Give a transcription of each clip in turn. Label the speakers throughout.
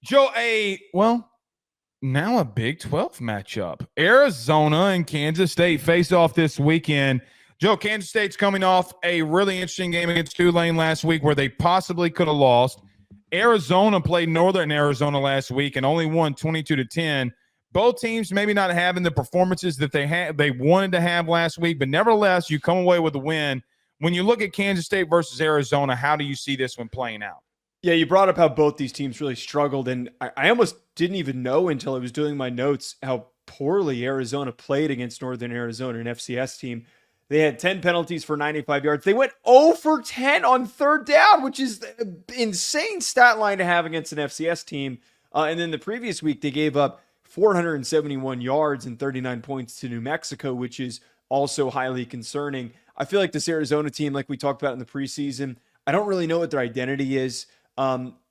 Speaker 1: Joe, now a Big 12 matchup. Arizona and Kansas State face off this weekend. Joe, Kansas State's coming off a really interesting game against Tulane last week where they possibly could have lost. Arizona played Northern Arizona last week and only won 22-10. Both teams maybe not having the performances that they wanted to have last week, but nevertheless, you come away with a win. When you look at Kansas State versus Arizona, how do you see this one playing out?
Speaker 2: Yeah, you brought up how both these teams really struggled, and I almost didn't even know until I was doing my notes how poorly Arizona played against Northern Arizona, an FCS team. They had 10 penalties for 95 yards. They went 0 for 10 on third down, which is an insane stat line to have against an FCS team. And then the previous week, they gave up 471 yards and 39 points to New Mexico, which is also highly concerning. I feel like this Arizona team, like we talked about in the preseason, I don't really know what their identity is,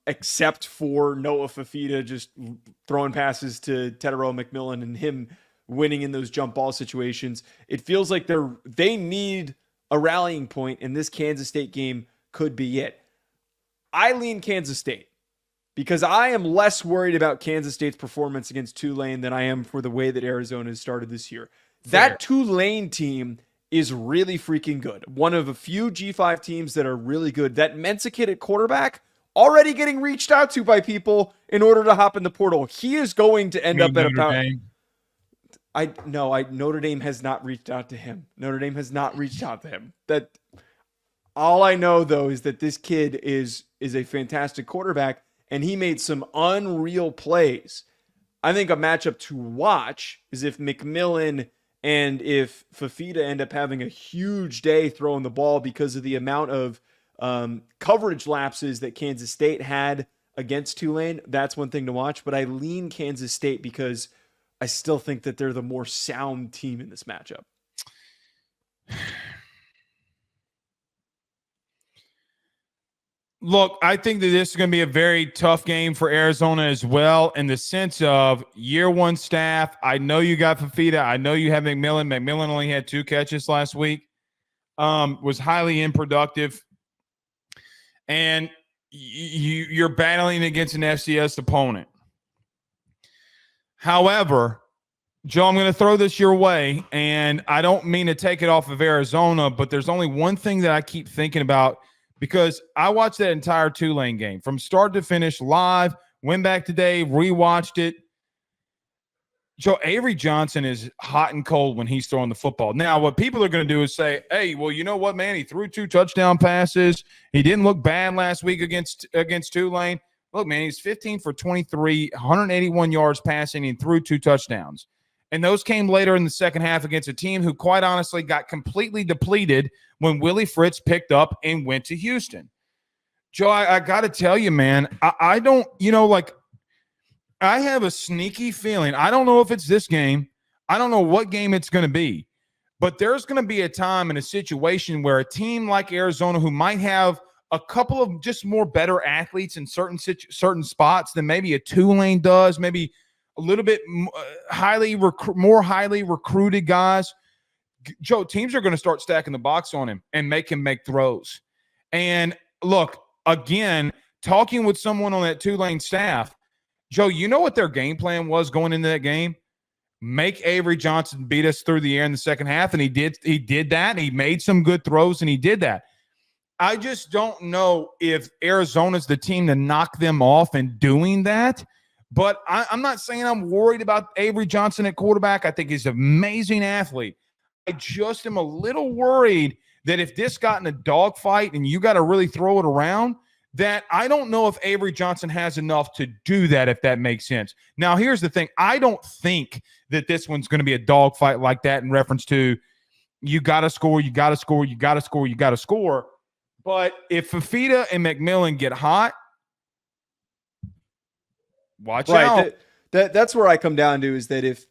Speaker 2: except for Noah Fafita just throwing passes to Tedero McMillan and him winning in those jump ball situations. It feels like they need a rallying point, and this Kansas State game could be it. I lean Kansas State because I am less worried about Kansas State's performance against Tulane than I am for the way that Arizona has started this year.
Speaker 1: Fair.
Speaker 2: That Tulane team is really freaking good. One of a few G5 teams that are really good. That Mensa kid at quarterback already getting reached out to by people in order to hop in the portal. He is going to end up at a power. Notre Dame has not reached out to him. Notre Dame has not reached out to him. That all I know though is that this kid is a fantastic quarterback and he made some unreal plays. I think a matchup to watch is if McMillan and if Fafita end up having a huge day throwing the ball because of the amount of coverage lapses that Kansas State had against Tulane. That's one thing to watch, but I lean Kansas State because I still think that they're the more sound team in this matchup.
Speaker 1: Look, I think that this is going to be a very tough game for Arizona as well in the sense of year one staff. I know you got Fafita. I know you have McMillan. McMillan only had 2 catches last week, was highly unproductive. And you're battling against an FCS opponent. However, Joe, I'm going to throw this your way, and I don't mean to take it off of Arizona, but there's only one thing that I keep thinking about because I watched that entire Tulane game from start to finish live, went back today, rewatched it. Joe, Avery Johnson is hot and cold when he's throwing the football. Now, what people are going to do is say, hey, well, you know what, man? He threw 2 touchdown passes. He didn't look bad last week against Tulane. Look, man, he's 15 for 23, 181 yards passing, and threw 2 touchdowns. And those came later in the second half against a team who, quite honestly, got completely depleted when Willie Fritz picked up and went to Houston. Joe, I got to tell you, man, I don't, I have a sneaky feeling. I don't know if it's this game. I don't know what game it's going to be. But there's going to be a time in a situation where a team like Arizona, who might have a couple of just more better athletes in certain spots than maybe a Tulane does, maybe a little bit more highly recruited guys. Joe, teams are going to start stacking the box on him and make him make throws. And look, again, talking with someone on that Tulane staff, Joe, you know what their game plan was going into that game? Make Avery Johnson beat us through the air in the second half, and he did that. He made some good throws, and he did that. I just don't know if Arizona's the team to knock them off in doing that. But I'm not saying I'm worried about Avery Johnson at quarterback. I think he's an amazing athlete. I just am a little worried that if this got in a dogfight and you got to really throw it around, that I don't know if Avery Johnson has enough to do that, if that makes sense. Now, here's the thing. I don't think that this one's going to be a dogfight like that in reference to you got to score, you got to score, you got to score, you got to score. But if Fafita and McMillan get hot, watch out.
Speaker 2: That's where I come down to is that if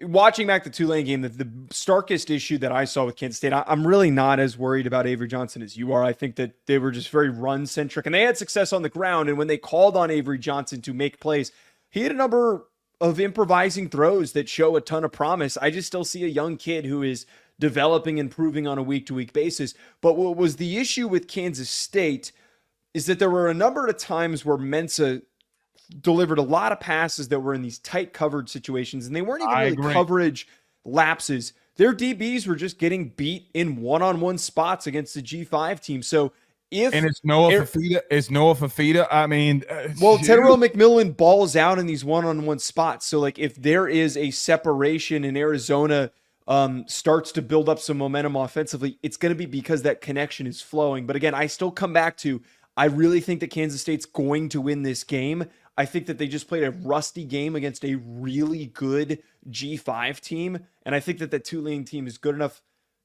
Speaker 2: watching back the Tulane game, the starkest issue that I saw with Kansas State, I'm really not as worried about Avery Johnson as you are. I think that they were just very run-centric, and they had success on the ground. And when they called on Avery Johnson to make plays, he had a number of improvising throws that show a ton of promise. I just still see a young kid who is developing and improving on a week-to-week basis. But what was the issue with Kansas State is that there were a number of times where Mensa delivered a lot of passes that were in these tight covered situations, and they weren't even
Speaker 1: I
Speaker 2: really
Speaker 1: agree.
Speaker 2: coverage lapses. Their DBs were just getting beat in one-on-one spots against the G5 team. So if
Speaker 1: And it's Noah Fafita. It's Noah Fafita. I mean,
Speaker 2: Tyrell McMillan balls out in these one-on-one spots. So like if there is a separation in Arizona starts to build up some momentum offensively, it's going to be because that connection is flowing. But again, I still come back to, I really think that Kansas State's going to win this game. I think that they just played a rusty game against a really good G5 team. And I think that the Tulane team is good enough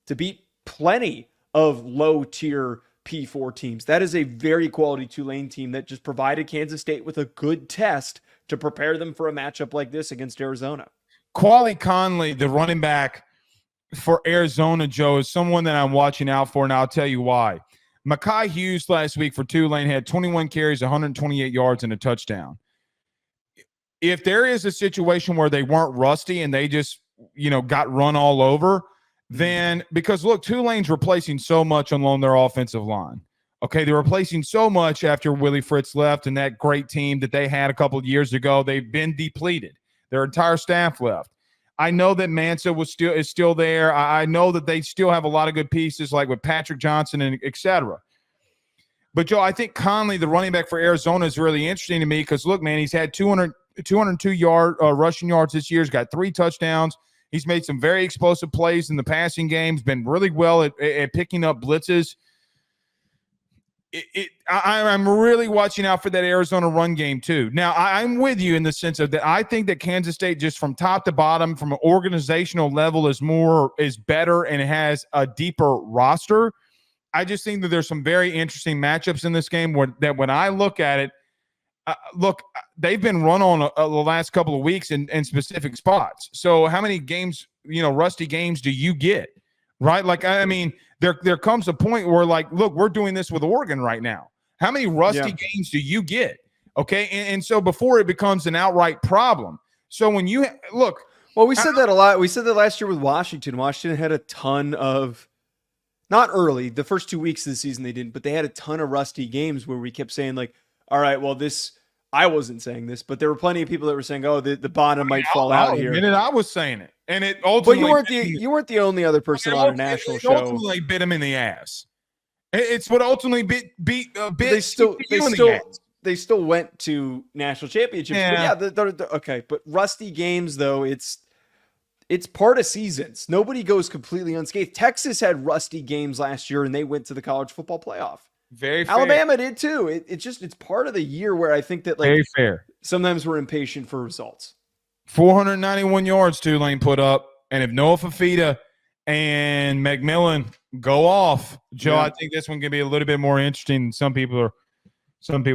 Speaker 2: to beat plenty of low tier P4 teams. That is a very quality Tulane team that just provided Kansas State with a good test to prepare them for a matchup like this against Arizona.
Speaker 1: Quali Conley, the running back for Arizona, Joe, is someone that I'm watching out for, and I'll tell you why. Mekhi Hughes last week for Tulane had 21 carries, 128 yards, and a touchdown. If there is a situation where they weren't rusty and they just, got run all over, then because look, Tulane's replacing so much along their offensive line. Okay, they're replacing so much after Willie Fritz left and that great team that they had a couple of years ago. They've been depleted. Their entire staff left. I know that Mansa is still there. I know that they still have a lot of good pieces, like with Patrick Johnson and et cetera. But, Joe, I think Conley, the running back for Arizona, is really interesting to me because, look, man, he's had 202 rushing yards this year. He's got 3 touchdowns. He's made some very explosive plays in the passing game. He's been really well at picking up blitzes. I'm really watching out for that Arizona run game too. Now, I'm with you in the sense of that I think that Kansas State, just from top to bottom, from an organizational level, is better and it has a deeper roster. I just think that there's some very interesting matchups in this game that when I look at it, they've been run on the last couple of weeks in specific spots. So how many games, rusty games do you get, right? Like, I mean, there comes a point where, like, look, we're doing this with Oregon right now. How many rusty games do you get? Okay, and so before it becomes an outright problem. So when you look.
Speaker 2: Well, we said that a lot. We said that last year with Washington. Washington had a ton of, not early, the first 2 weeks of the season they didn't, but they had a ton of rusty games where we kept saying, like, all right, well, I wasn't saying this, but there were plenty of people that were saying, oh, the bottom might fall out here.
Speaker 1: And I was saying it. And it ultimately.
Speaker 2: But you weren't the only other person on a national show.
Speaker 1: Ultimately bit him in the ass. It's what ultimately bit
Speaker 2: they still went to national championships.
Speaker 1: Yeah.
Speaker 2: But they're okay. But rusty games, though, it's part of seasons. Nobody goes completely unscathed. Texas had rusty games last year, and they went to the college football playoff.
Speaker 1: Very fair.
Speaker 2: Alabama did too. It's part of the year where I think that, like,
Speaker 1: very fair.
Speaker 2: Sometimes we're impatient for results.
Speaker 1: 491 yards Tulane put up, and if Noah Fafita and McMillan go off, Joe, I think this one can be a little bit more interesting than some people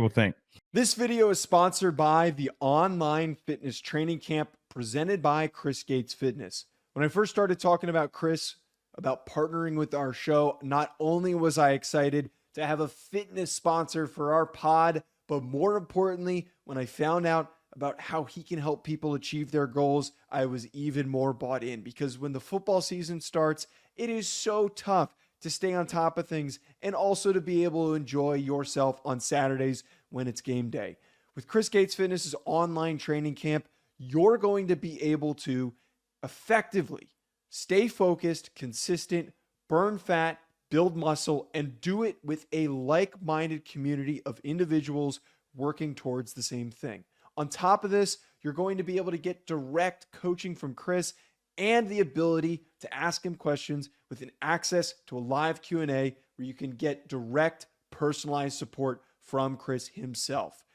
Speaker 1: think.
Speaker 2: This video is sponsored by the online fitness training camp presented by Chris Gates Fitness. When I first started talking about Chris, about partnering with our show, not only was I excited to have a fitness sponsor for our pod, but more importantly, when I found out about how he can help people achieve their goals, I was even more bought in, because when the football season starts, it is so tough to stay on top of things and also to be able to enjoy yourself on Saturdays when it's game day. With Chris Gates Fitness's online training camp, you're going to be able to effectively stay focused, consistent, burn fat, build muscle, and do it with a like-minded community of individuals working towards the same thing. On top of this, you're going to be able to get direct coaching from Chris and the ability to ask him questions with an access to a live Q&A where you can get direct, personalized support from Chris himself.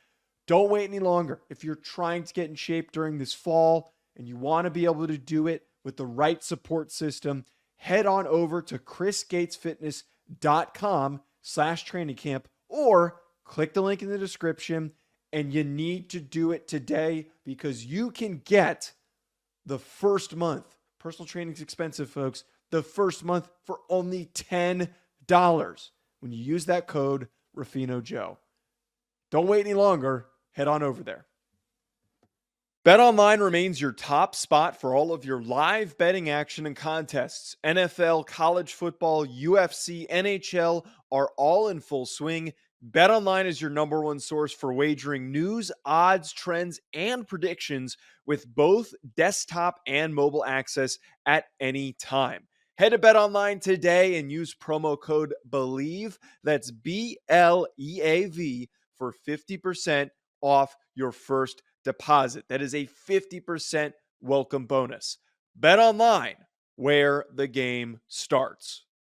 Speaker 2: Don't wait any longer. If you're trying to get in shape during this fall and you want to be able to do it with the right support system, head on over to chrisgatesfitness.com/training camp or click the link in the description. And you need to do it today because you can get the first month. Personal training is expensive, folks. The first month for only $10 when you use that code RuffinoJoe. Don't wait any longer. Head on over there. BetOnline remains your top spot for all of your live betting action and contests. NFL, college football, UFC, NHL are all in full swing. BetOnline is your number one source for wagering news, odds, trends, and predictions with both desktop and mobile access at any time. Head to BetOnline today and use promo code BELIEVE, that's BLEAV, for 50% off your first deposit. That is a 50% welcome bonus. BetOnline, where the game starts.